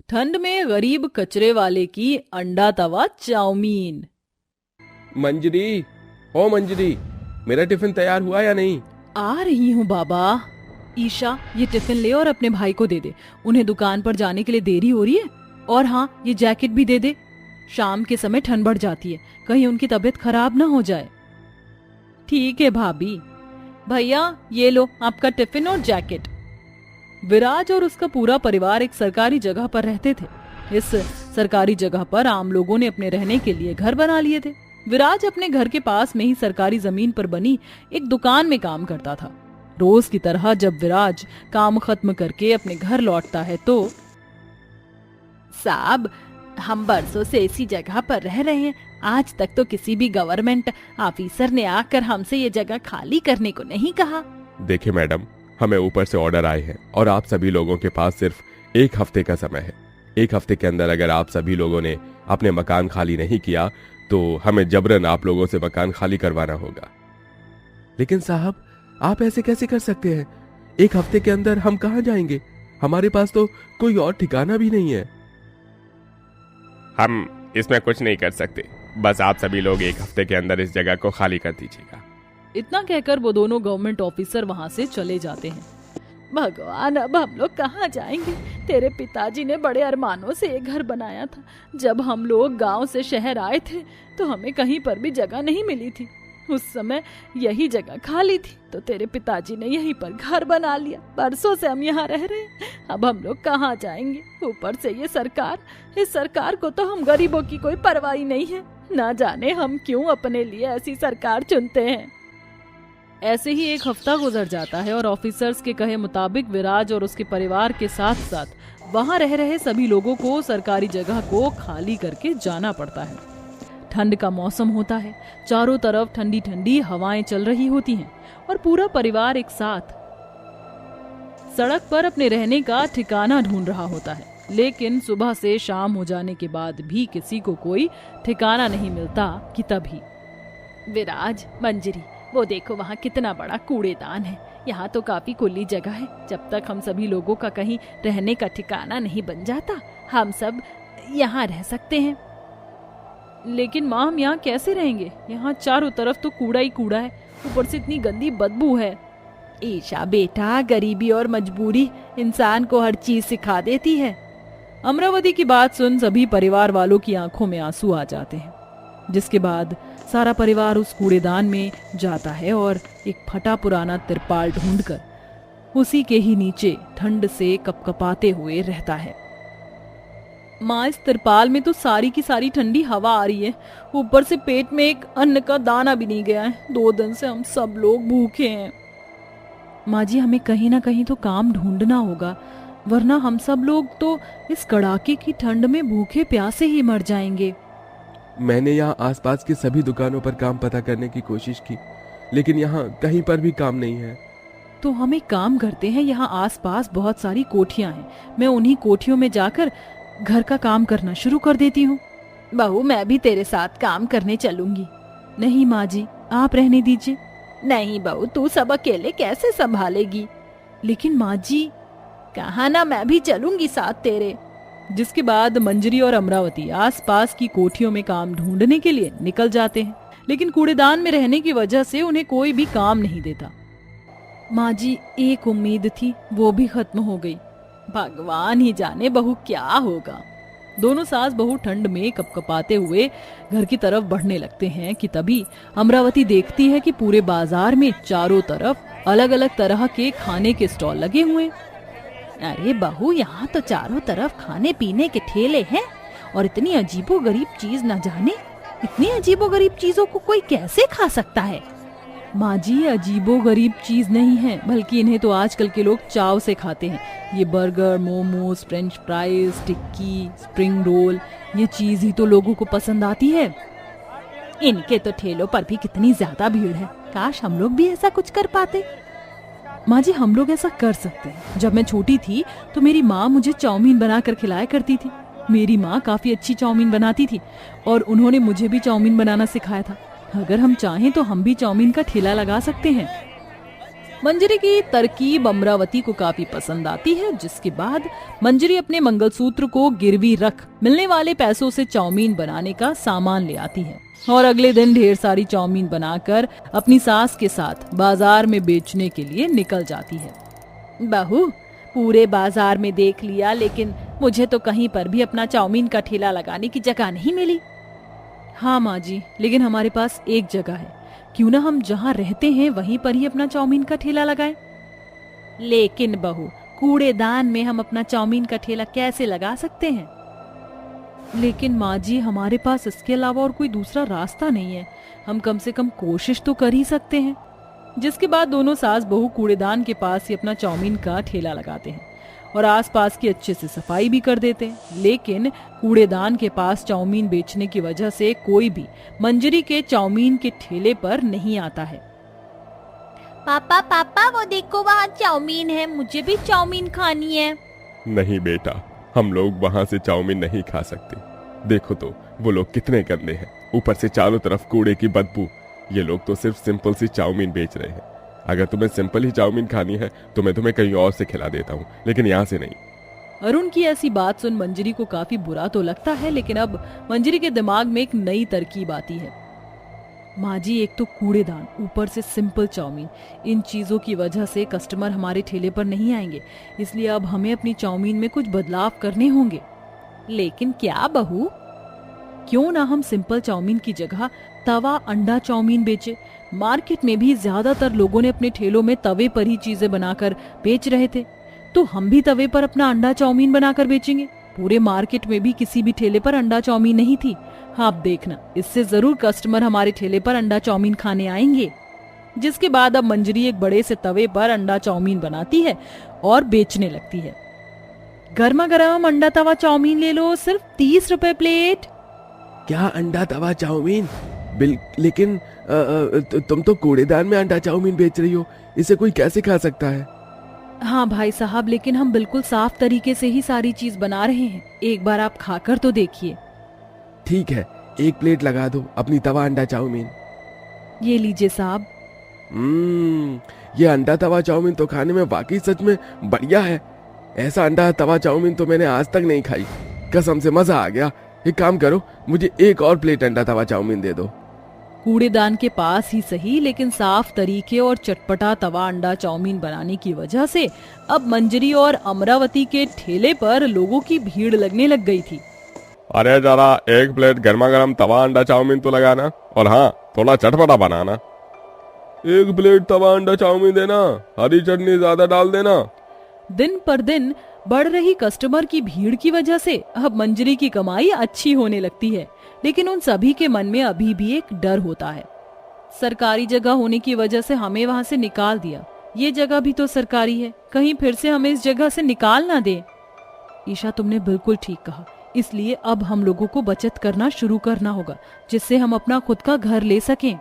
ठंड में गरीब कचरे वाले की अंडा तवा चाउमीन। मंजरी, ओ मंजरी, मेरा टिफिन तैयार हुआ या नहीं? आ रही हूँ बाबा। ईशा, ये टिफिन ले और अपने भाई को दे दे, उन्हें दुकान पर जाने के लिए देरी हो रही है। और हाँ, ये जैकेट भी दे दे, शाम के समय ठंड बढ़ जाती है, कहीं उनकी तबीयत खराब ना हो जाए। ठीक है भाभी। भैया, ये लो आपका टिफिन और जैकेट। विराज और उसका पूरा परिवार एक सरकारी जगह पर रहते थे। इस सरकारी जगह पर आम लोगों ने अपने रहने के लिए घर बना लिए थे। विराज अपने घर के पास में ही सरकारी जमीन पर बनी एक दुकान में काम करता था। रोज की तरह जब विराज काम खत्म करके अपने घर लौटता है तो, साहब, हम बरसों से इसी जगह पर रह रहे हैं, आज तक तो किसी भी गवर्नमेंट ऑफिसर ने आकर हमसे ये जगह खाली करने को नहीं कहा। देखिए मैडम, हमें ऊपर से ऑर्डर आए हैं और आप सभी लोगों के पास सिर्फ 1 हफ्ते का समय है। 1 हफ्ते के अंदर अगर आप सभी लोगों ने अपने मकान खाली नहीं किया तो हमें जबरन आप लोगों से मकान खाली करवाना होगा। लेकिन साहब, आप ऐसे कैसे कर सकते हैं? 1 हफ्ते के अंदर हम कहाँ जाएंगे? हमारे पास तो कोई और ठिकाना भी नहीं है। हम इसमें कुछ नहीं कर सकते, बस आप सभी लोग 1 हफ्ते के अंदर इस जगह को खाली कर दीजिएगा। इतना कहकर वो दोनों गवर्नमेंट ऑफिसर वहाँ से चले जाते हैं। भगवान, अब हम लोग कहाँ जाएंगे? तेरे पिताजी ने बड़े अरमानों से ये घर बनाया था। जब हम लोग गांव से शहर आए थे तो हमें कहीं पर भी जगह नहीं मिली थी। उस समय यही जगह खाली थी तो तेरे पिताजी ने यहीं पर घर बना लिया। बरसों से हम यहाँ रह रहे हैं, अब हम लोग कहाँ जाएंगे? ऊपर से ये सरकार, इस सरकार को तो हम गरीबों की कोई परवाह नहीं है। ना जाने हम क्यों अपने लिए ऐसी सरकार चुनते हैं। ऐसे ही 1 हफ्ता गुजर जाता है और ऑफिसर्स के कहे मुताबिक विराज और उसके परिवार के साथ साथ वहाँ रह रहे सभी लोगों को सरकारी जगह को खाली करके जाना पड़ता है। ठंड का मौसम होता है, चारों तरफ ठंडी ठंडी हवाएं चल रही होती हैं और पूरा परिवार एक साथ सड़क पर अपने रहने का ठिकाना ढूंढ रहा होता है। लेकिन सुबह से शाम हो जाने के बाद भी किसी को कोई ठिकाना नहीं मिलता कि तभी विराज, मंजरी, वो देखो वहाँ कितना बड़ा कूड़ेदान है। यहाँ तो काफी खुली जगह है। जब तक हम सभी लोगों का कहीं रहने का ठिकाना नहीं बन जाता, हम सब यहाँ रह सकते हैं। लेकिन माँ, हम यहाँ कैसे रहेंगे? यहाँ चारों तरफ तो कूड़ा ही कूड़ा है, ऊपर से इतनी गंदी बदबू है। ईशा बेटा, गरीबी और मजबूरी इंसान को हर चीज सिखा देती है। अमरावती की बात सुन सभी परिवार वालों की आंखों में आंसू आ जाते हैं। जिसके बाद सारा परिवार उस कूड़ेदान में जाता है और एक फटा पुराना तिरपाल ढूंढकर उसी के ही नीचे ठंड से कपकपाते हुए रहता है। माँ, इस तिरपाल में तो सारी की सारी ठंडी हवा आ रही है, ऊपर से पेट में एक अन्न का दाना भी नहीं गया है। 2 दिन से हम सब लोग भूखे हैं। माँ जी, हमें कहीं ना कहीं तो काम ढूंढना होगा, वरना हम सब लोग तो इस कड़ाके की ठंड में भूखे प्यासे ही मर जाएंगे। मैंने यहाँ आसपास की सभी दुकानों पर काम पता करने की कोशिश की, लेकिन यहाँ कहीं पर भी काम नहीं है। तो हम एक काम करते हैं, यहाँ आसपास बहुत सारी कोठियाँ हैं, मैं उन्हीं कोठियों में जाकर घर का काम करना शुरू कर देती हूँ। बहू, मैं भी तेरे साथ काम करने चलूंगी। नहीं माँ जी, आप रहने दीजिए। नहीं बहू, तू सब अकेले कैसे संभालेगी? लेकिन माँ जी, कहा ना, मैं भी चलूंगी साथ तेरे। जिसके बाद मंजरी और अमरावती आसपास की कोठियों में काम ढूंढने के लिए निकल जाते हैं, लेकिन कूड़ेदान में रहने की वजह से उन्हें कोई भी काम नहीं देता। माँ जी, एक उम्मीद थी, वो भी खत्म हो गई। भगवान ही जाने बहू क्या होगा। दोनों सास बहू ठंड में कपकपाते हुए घर की तरफ बढ़ने लगते हैं कि तभी अमरावती देखती है कि पूरे बाजार में चारों तरफ अलग अलग तरह के खाने के स्टॉल लगे हुए हैं। अरे बहू, यहाँ तो चारों तरफ खाने पीने के ठेले हैं और इतनी अजीबोगरीब चीज न जाने, इतनी अजीबोगरीब चीजों को कोई कैसे खा सकता है? माँ जी, अजीबोगरीब चीज नहीं है, बल्कि इन्हें तो आजकल के लोग चाव से खाते हैं। ये बर्गर, मोमोज, फ्रेंच फ्राइज, टिक्की, स्प्रिंग रोल, ये चीज ही तो लोगों को पसंद आती है। इनके तो ठेलों पर भी कितनी ज्यादा भीड़ है, काश हम लोग भी ऐसा कुछ कर पाते। माँ जी, हम लोग ऐसा कर सकते हैं। जब मैं छोटी थी तो मेरी माँ मुझे चाउमीन बनाकर खिलाया करती थी। मेरी माँ काफी अच्छी चाउमीन बनाती थी और उन्होंने मुझे भी चाउमीन बनाना सिखाया था। अगर हम चाहें तो हम भी चाउमीन का ठेला लगा सकते हैं। मंजरी की तरकीब अमरावती को काफी पसंद आती है, जिसके बाद मंजरी अपने मंगलसूत्र को गिरवी रख मिलने वाले पैसों से चाउमीन बनाने का सामान ले आती है और अगले दिन ढेर सारी चाउमीन बनाकर अपनी सास के साथ बाजार में बेचने के लिए निकल जाती है। बहू, पूरे बाजार में देख लिया, लेकिन मुझे तो कहीं पर भी अपना चाउमीन का ठेला लगाने की जगह नहीं मिली। हाँ माँ जी, लेकिन हमारे पास एक जगह है, क्यों ना हम जहाँ रहते हैं वहीं पर ही अपना चाउमीन का ठेला लगाएं। लेकिन बहू, कूड़ेदान में हम अपना चाउमीन का ठेला कैसे लगा सकते हैं? लेकिन माँ जी, हमारे पास इसके अलावा और कोई दूसरा रास्ता नहीं है, हम कम से कम कोशिश तो कर ही सकते हैं। जिसके बाद दोनों सास बहू कूड़ेदान के पास ही अपना चाउमीन का ठेला लगाते हैं और आसपास की अच्छे से सफाई भी कर देते हैं। लेकिन कूड़ेदान के पास चाउमीन बेचने की वजह से कोई भी मंजरी के चाउमीन के ठेले पर नहीं आता है। पापा पापा, वो देखो वहाँ चाउमीन है, मुझे भी चाउमीन खानी है। नहीं बेटा, हम लोग वहाँ से चाउमीन नहीं खा सकते। देखो तो वो लोग कितने गंदे हैं, ऊपर से चारों तरफ कूड़े की बदबू। ये लोग तो सिर्फ सिंपल सी चाउमीन बेच रहे हैं। अगर तुम्हें सिंपल ही चाउमीन खानी है तो मैं तुम्हें कहीं और से खिला देता हूँ, लेकिन यहाँ से नहीं। अरुण की ऐसी बात सुन मंजरी को काफी बुरा तो लगता है, लेकिन अब मंजरी के दिमाग में एक नई तरकीब आती है। माँ जी, एक तो कूड़ेदान, ऊपर से सिंपल चाउमीन, इन चीजों की वजह से कस्टमर हमारे ठेले पर नहीं आएंगे, इसलिए अब हमें अपनी चाउमीन में कुछ बदलाव करने होंगे। लेकिन क्या बहू? क्यों ना हम सिंपल चाउमीन की जगह तवा अंडा चाउमीन बेचे। मार्केट में भी ज्यादातर लोगों ने अपने ठेलों में तवे पर ही चीजें बनाकर बेच रहे थे, तो हम भी तवे पर अपना अंडा चाउमीन बनाकर बेचेंगे। पूरे मार्केट में भी किसी भी ठेले पर अंडा चाउमीन नहीं थी। आप देखना, इससे जरूर कस्टमर हमारे ठेले पर अंडा चाउमीन खाने आएंगे। जिसके बाद अब मंजरी एक बड़े से तवे पर अंडा चाउमीन बनाती है और बेचने लगती है। गर्मा गर्म अंडा तवा चाउमीन ले लो, सिर्फ 30 रुपए प्लेट। क्या अंडा तवा चाउमीन? लेकिन तुम तो कूड़ेदान में अंडा चाउमीन बेच रही हो, इसे कोई कैसे खा सकता है? हाँ भाई साहब, लेकिन हम बिल्कुल साफ तरीके से ही सारी चीज बना रहे हैं, एक बार आप खाकर तो देखिए। ठीक है, 1 प्लेट लगा दो अपनी तवा अंडा चाउमीन। ये लीजिए साहब। ये अंडा तवा चाउमीन तो खाने में वाकई सच में बढ़िया है। ऐसा अंडा तवा चाउमीन तो मैंने आज तक नहीं खाई, कसम से मजा आ गया। एक काम करो, मुझे 1 और प्लेट अंडा तवा चाउमीन दे दो। कूड़ेदान के पास ही सही, लेकिन साफ तरीके और चटपटा तवा अंडा चाउमीन बनाने की वजह से अब मंजरी और अमरावती के ठेले पर लोगों की भीड़ लगने लग गई थी। अरे जरा 1 प्लेट गर्मा गर्म तवा अंडा चाउमीन तो लगाना, और हाँ, थोड़ा चटपटा बनाना। 1 प्लेट तवा अंडा चाउमीन देना, हरी चटनी ज्यादा डाल देना। दिन पर दिन बढ़ रही कस्टमर की भीड़ की वजह से अब मंजरी की कमाई अच्छी होने लगती है, लेकिन उन सभी के मन में अभी भी एक डर होता है। सरकारी जगह होने की वजह से हमें वहाँ से निकाल दिया, ये जगह भी तो सरकारी है, कहीं फिर से हमें इस जगह से निकाल ना दे। ईशा, तुमने बिल्कुल ठीक कहा, इसलिए अब हम लोगों को बचत करना शुरू करना होगा, जिससे हम अपना खुद का घर ले सकें।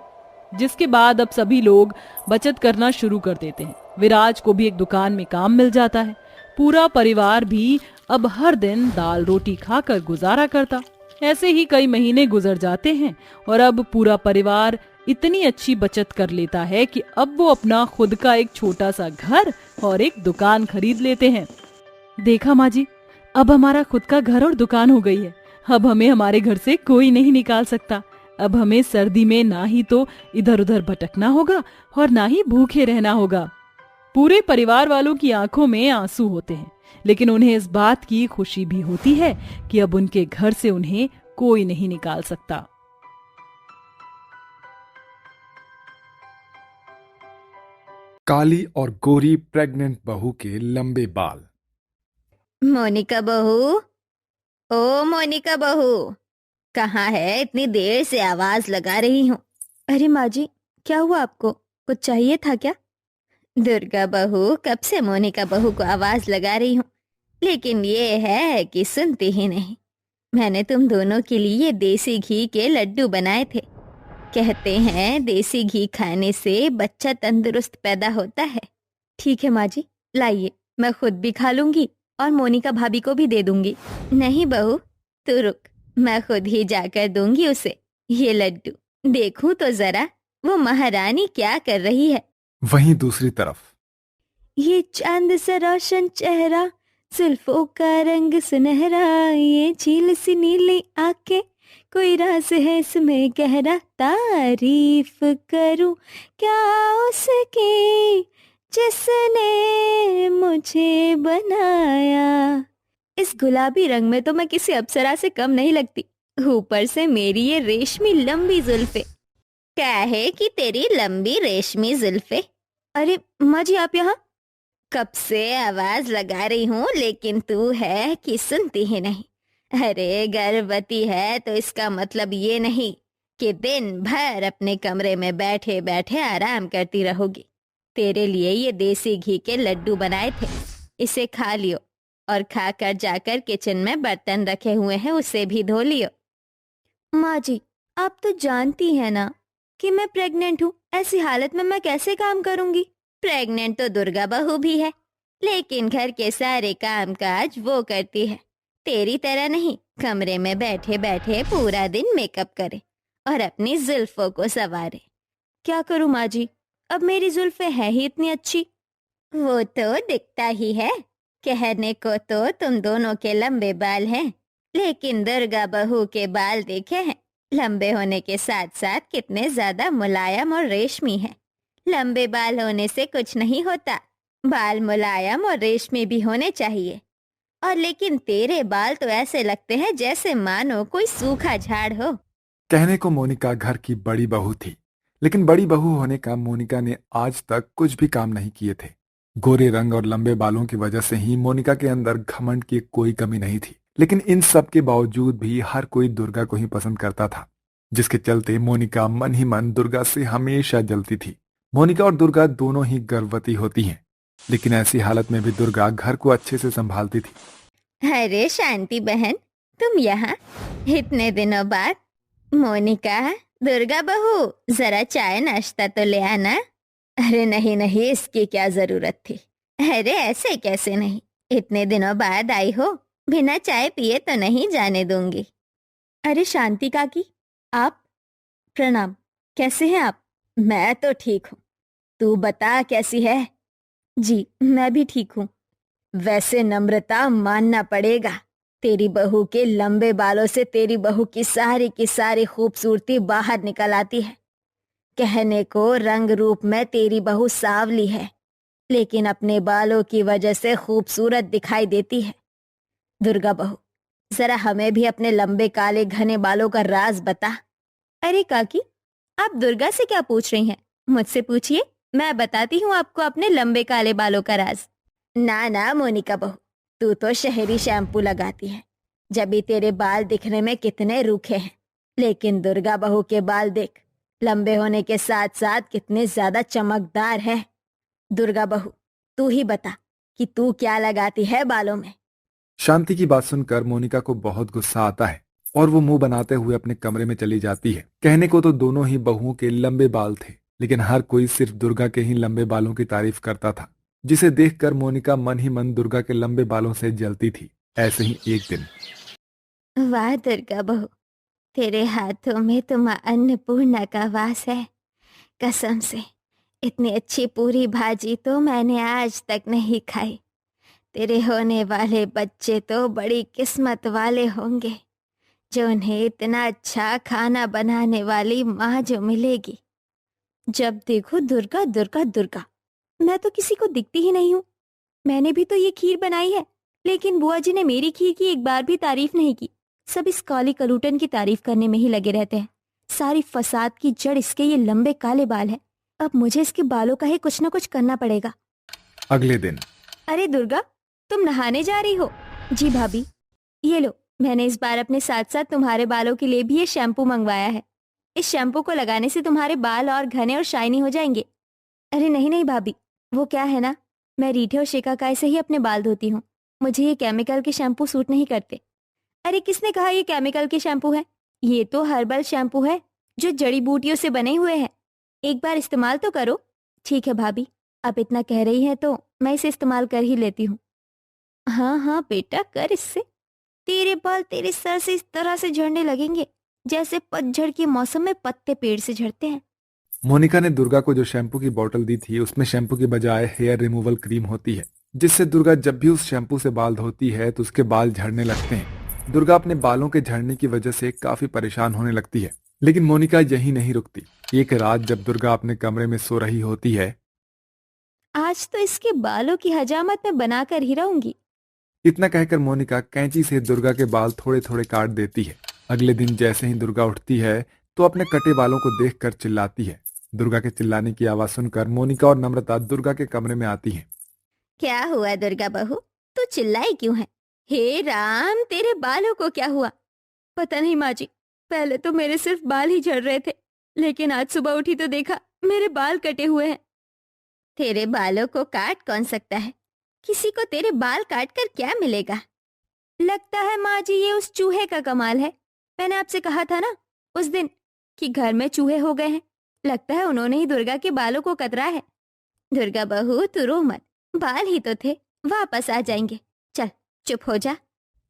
जिसके बाद अब सभी लोग बचत करना शुरू कर देते हैं। विराज को भी एक दुकान में काम मिल जाता है। पूरा परिवार भी अब हर दिन दाल रोटी खाकर गुजारा करता। ऐसे ही कई महीने गुजर जाते हैं और अब पूरा परिवार इतनी अच्छी बचत कर लेता है कि अब वो अपना खुद का एक छोटा सा घर और एक दुकान खरीद लेते हैं। देखा माँ जी, अब हमारा खुद का घर और दुकान हो गई है। अब हमें हमारे घर से कोई नहीं निकाल सकता। अब हमें सर्दी में ना ही तो इधर उधर भटकना होगा और ना ही भूखे रहना होगा। पूरे परिवार वालों की आंखों में आंसू होते हैं, लेकिन उन्हें इस बात की खुशी भी होती है कि अब उनके घर से उन्हें कोई नहीं निकाल सकता। काली और गोरी प्रेग्नेंट बहू के लंबे बाल। मोनिका बहू, ओ मोनिका बहू, कहाँ है? इतनी देर से आवाज लगा रही हूँ। अरे माँ जी, क्या हुआ आपको? कुछ चाहिए था क्या? दुर्गा बहू, कब से मोनिका बहू को आवाज लगा रही हूँ, लेकिन ये है कि सुनती ही नहीं। मैंने तुम दोनों के लिए देसी घी के लड्डू बनाए थे। कहते हैं देसी घी खाने से बच्चा तंदुरुस्त पैदा होता है। ठीक है माँ जी, लाइए, मैं खुद भी खा लूंगी और मोनिका भाभी को भी दे दूंगी। नहीं बहू, तू रुक, मैं खुद ही जाकर दूंगी उसे ये लड्डू। देखूं तो जरा वो महारानी क्या कर रही है। वहीं दूसरी तरफ ये चांद सा रोशन चेहरा, जुल्फों का रंग सुनहरा, ये झील सी नीली आंखें, कोई राज है इसमें गहरा, तारीफ करूं क्या उसकी जिसने मुझे बनाया। इस गुलाबी रंग में तो मैं किसी अप्सरा से कम नहीं लगती, ऊपर से मेरी ये रेशमी लंबी जुल्फे। क्या है कि तेरी लंबी रेशमी जुल्फे? अरे माँ जी, आप यहाँ? कब से आवाज लगा रही हूँ लेकिन तू है कि सुनती ही नहीं। अरे गर्भवती है तो इसका मतलब ये नहीं कि दिन भर अपने कमरे में बैठे बैठे आराम करती रहोगी। तेरे लिए ये देसी घी के लड्डू बनाए थे, इसे खा लियो और खाकर जाकर किचन में बर्तन रखे हुए हैं उसे भी धो लियो। माँ जी, आप तो जानती हैं ना कि मैं प्रेग्नेंट हूँ, ऐसी हालत में मैं कैसे काम करूँगी? प्रेग्नेंट तो दुर्गा बहू भी है, लेकिन घर के सारे काम काज वो करती है। तेरी तरह नहीं कमरे में बैठे बैठे पूरा दिन मेकअप करे और अपनी जुल्फों को संवारे। क्या करूँ माँ जी, अब मेरी जुल्फे है ही इतनी अच्छी। वो तो दिखता ही है, कहने को तो तुम दोनों के लंबे बाल हैं, लेकिन दुर्गा बहू के बाल देखे हैं, लंबे होने के साथ साथ कितने ज्यादा मुलायम और रेशमी हैं। लंबे बाल होने से कुछ नहीं होता, बाल मुलायम और रेशमी भी होने चाहिए। और लेकिन तेरे बाल तो ऐसे लगते हैं जैसे मानो कोई सूखा झाड़ हो। कहने को मोनिका घर की बड़ी बहू थी, लेकिन बड़ी बहू होने का मोनिका ने आज तक कुछ भी काम नहीं किए थे। गोरे रंग और लंबे बालों की वजह से ही मोनिका के अंदर घमंड की कोई कमी नहीं थी, लेकिन इन सब के बावजूद भी हर कोई दुर्गा को ही पसंद करता था, जिसके चलते मोनिका मन ही मन दुर्गा से हमेशा जलती थी। मोनिका और दुर्गा दोनों ही गर्भवती होती हैं, लेकिन ऐसी हालत में भी दुर्गा घर को अच्छे से संभालती थी। अरे शांति बहन, तुम यहाँ इतने दिनों बाद? मोनिका, दुर्गा बहू जरा चाय नाश्ता तो ले आना। अरे नहीं नहीं, इसकी क्या जरूरत थी। अरे ऐसे कैसे नहीं, इतने दिनों बाद आई हो, बिना चाय पिए तो नहीं जाने दूंगी। अरे शांति काकी, आप? प्रणाम, कैसे हैं आप? मैं तो ठीक हूँ, तू बता कैसी है? जी मैं भी ठीक हूँ। वैसे नम्रता मानना पड़ेगा, तेरी बहू के लंबे बालों से तेरी बहू की सारी खूबसूरती बाहर निकल आती है। कहने को रंग रूप में तेरी बहू सांवली है, लेकिन अपने बालों की वजह से खूबसूरत दिखाई देती है। दुर्गा बहू, जरा हमें भी अपने लंबे काले घने बालों का राज बता। अरे काकी, आप दुर्गा से क्या पूछ रही हैं? मुझसे पूछिए, मैं बताती हूँ आपको अपने लंबे काले बालों का राज। ना ना मोनिका बहू, तू तो शहरी शैम्पू लगाती है, जब भी तेरे बाल दिखने में कितने रूखे हैं, लेकिन दुर्गा बहू के बाल देख, लंबे होने के साथ साथ कितने ज्यादा चमकदार है। दुर्गा बहू, तू ही बता कि तू क्या लगाती है बालों में। शांति की बात सुनकर मोनिका को बहुत गुस्सा आता है और वो मुंह बनाते हुए अपने कमरे में चली जाती है। कहने को तो दोनों ही बहुओं के लंबे बाल थे, लेकिन हर कोई सिर्फ दुर्गा के ही लंबे बालों की तारीफ करता था, जिसे देखकर मोनिका मन ही मन दुर्गा के लंबे बालों से जलती थी। ऐसे ही एक दिन, वाह दुर्गा बहू, तेरे हाथों में तो माँ अन्नपूर्णा का वास है। कसम से इतनी अच्छी पूरी भाजी तो मैंने आज तक नहीं खाई। तेरे होने वाले बच्चे तो बड़ी किस्मत वाले होंगे, जो उन्हें इतना अच्छा खाना बनाने वाली माँ जो मिलेगी। जब देखो दुर्गा दुर्गा दुर्गा, मैं तो किसी को दिखती ही नहीं हूँ। मैंने भी तो ये खीर बनाई है, लेकिन बुआ जी ने मेरी खीर की एक बार भी तारीफ नहीं की। सब इस काली कलूटन की तारीफ करने में ही लगे रहते हैं। सारी फसाद की जड़ इसके ये लंबे काले बाल हैं। अब मुझे इसके बालों का ही कुछ ना कुछ करना पड़ेगा। अगले दिन, अरे दुर्गा, तुम नहाने जा रही हो? जी भाभी, ये लो, मैंने इस बार अपने साथ साथ तुम्हारे बालों के लिए भी ये शैम्पू मंगवाया है। इस शैम्पू को लगाने से तुम्हारे बाल और घने और शाइनी हो जाएंगे। अरे नहीं नहीं भाभी, वो क्या है ना, मैं रीठे और शिकाकाई से ही अपने बाल धोती हूँ। मुझे ये केमिकल के शैम्पू सूट नहीं करते। अरे किसने कहा ये केमिकल के शैम्पू है? ये तो हर्बल शैम्पू है, जो जड़ी बूटियों से बने हुए हैं। एक बार इस्तेमाल तो करो। ठीक है भाभी, आप इतना कह रही हैं तो मैं इसे इस्तेमाल कर ही लेती हूँ। हाँ हाँ बेटा, कर इससे। तेरे बाल तेरे सर से इस तरह से झड़ने लगेंगे जैसे पतझड़ के मौसम में पत्ते पेड़ से झड़ते हैं। मोनिका ने दुर्गा को जो शैम्पू की बोतल दी थी उसमें शैम्पू की बजाय हेयर रिमूवल क्रीम होती है, जिससे दुर्गा जब भी उस शैम्पू से बाल धोती है तो उसके बाल झड़ने लगते हैं। दुर्गा अपने बालों के झड़ने की वजह से काफी परेशान होने लगती है, लेकिन मोनिका यही नहीं रुकती। एक रात जब दुर्गा अपने कमरे में सो रही होती है, आज तो इसके बालों की हजामत मैं बनाकर ही रहूंगी। इतना कहकर मोनिका कैंची से दुर्गा के बाल थोड़े थोड़े काट देती है। अगले दिन जैसे ही दुर्गा उठती है तो अपने कटे बालों को देखकर चिल्लाती है। दुर्गा के चिल्लाने की आवाज सुनकर मोनिका और नम्रता दुर्गा के कमरे में आती हैं। क्या हुआ दुर्गा बहू, तू चिल्लाई क्यों है? हे राम, तेरे बालों को क्या हुआ? पता नहीं माँ जी, पहले तो मेरे सिर्फ बाल ही झड़ रहे थे, लेकिन आज सुबह उठी तो देखा मेरे बाल कटे हुए हैं। तेरे बालों को काट कौन सकता है? किसी को तेरे बाल काट कर क्या मिलेगा? लगता है माँ जी ये उस चूहे का कमाल है। मैंने आपसे कहा था ना उस दिन कि घर में चूहे हो गए हैं। लगता है उन्होंने ही दुर्गा के बालों को कतरा है। दुर्गा बहू तू रो मत, बाल ही तो थे, वापस आ जाएंगे। चल चुप हो जा।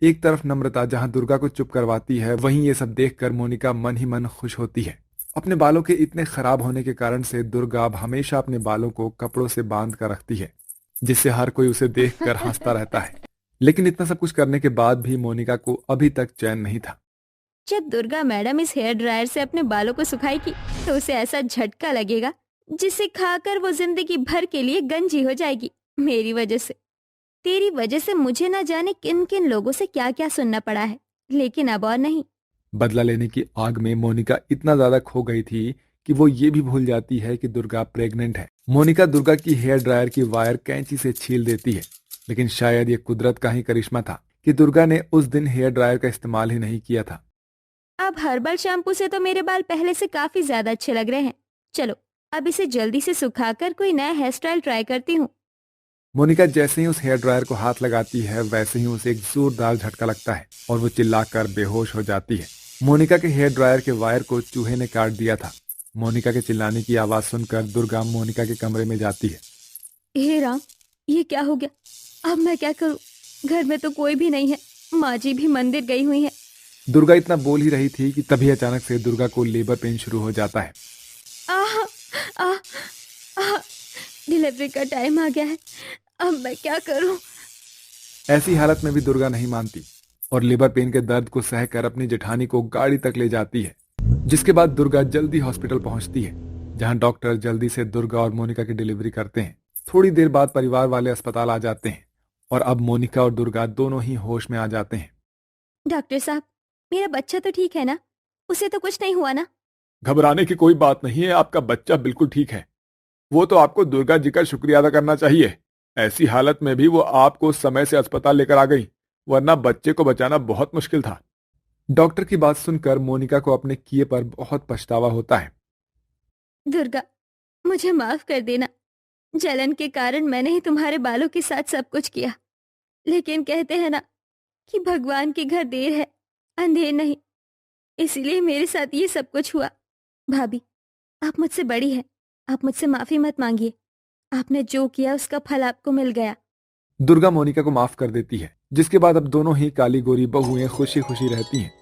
एक तरफ नम्रता जहां दुर्गा को चुप करवाती है, वहीं ये सब देखकर मोनिका मन ही मन खुश होती है। अपने बालों के इतने खराब होने के कारण से दुर्गा अब हमेशा अपने बालों को कपड़ों से बांध कर रखती है, जिससे हर कोई उसे देखकर हंसता रहता है। लेकिन इतना सब कुछ करने के बाद भी मोनिका को अभी तक चैन नहीं था। जब दुर्गा मैडम इस हेयर ड्रायर से अपने बालों को सुखाएगी तो उसे ऐसा झटका लगेगा जिसे खाकर वो जिंदगी भर के लिए गंजी हो जाएगी। मेरी वजह से, तेरी वजह से मुझे न जाने किन किन लोगों से क्या क्या सुनना पड़ा है, लेकिन अब और नहीं। बदला लेने की आग में मोनिका इतना ज्यादा खो गई थी कि वो ये भी भूल जाती है कि दुर्गा प्रेग्नेंट है। मोनिका दुर्गा की हेयर ड्रायर की वायर कैंची से छील देती है, लेकिन शायद ये कुदरत का ही करिश्मा था कि दुर्गा ने उस दिन हेयर ड्रायर का इस्तेमाल ही नहीं किया था। अब हर्बल शैम्पू से तो मेरे बाल पहले से काफी ज्यादा अच्छे लग रहे हैं। चलो अब इसे जल्दी से सुखाकर कोई नया हेयर स्टाइल ट्राई करती हूँ। मोनिका जैसे ही उस हेयर ड्रायर को हाथ लगाती है वैसे ही उसे एक जोरदार झटका लगता है और वो चिल्लाकर बेहोश हो जाती है। मोनिका के हेयर ड्रायर के वायर को चूहे ने काट दिया था। मोनिका के चिल्लाने की आवाज सुनकर दुर्गा मोनिका के कमरे में जाती है। हे राम, ये क्या हो गया? अब मैं क्या करूँ? घर में तो कोई भी नहीं है, माँ जी भी मंदिर गई हुई है। दुर्गा इतना बोल ही रही थी कि तभी अचानक से दुर्गा को लेबर पेन शुरू हो जाता है। आह, आह, आह, डिलीवरी का टाइम आ गया है, अब मैं क्या करूं? ऐसी हालत में भी दुर्गा नहीं मानती और लेबर पेन के दर्द को सहकर अपनी जेठानी को गाड़ी तक ले जाती है, जिसके बाद दुर्गा जल्दी हॉस्पिटल पहुंचती है, जहां डॉक्टर जल्दी से दुर्गा और मोनिका की डिलीवरी करते हैं। थोड़ी देर बाद परिवार वाले अस्पताल आ जाते हैं और अब मोनिका और दुर्गा दोनों ही होश में आ जाते हैं। डॉक्टर साहब, मेरा बच्चा तो ठीक है ना? उसे तो कुछ नहीं हुआ ना? घबराने की कोई बात नहीं है, आपका बच्चा बिल्कुल ठीक है। वो तो आपको दुर्गा जी का शुक्रिया अदा करना चाहिए। ऐसी हालत में भी वो आपको समय से अस्पताल लेकर आ गई, वरना बच्चे को बचाना बहुत मुश्किल था। डॉक्टर की बात सुनकर मोनिका को अपने किए पर बहुत पछतावा होता है। दुर्गा, मुझे माफ कर देना। जलन के कारण मैंने ही तुम्हारे बालों के साथ सब कुछ किया, लेकिन कहते हैं ना कि भगवान के घर देर है अंधेर नहीं, इसीलिए मेरे साथ ये सब कुछ हुआ। भाभी, आप मुझसे बड़ी हैं, आप मुझसे माफी मत मांगिए। आपने जो किया उसका फल आपको मिल गया। दुर्गा मोनिका को माफ कर देती है, जिसके बाद अब दोनों ही काली गोरी बहुएं खुशी खुशी रहती हैं।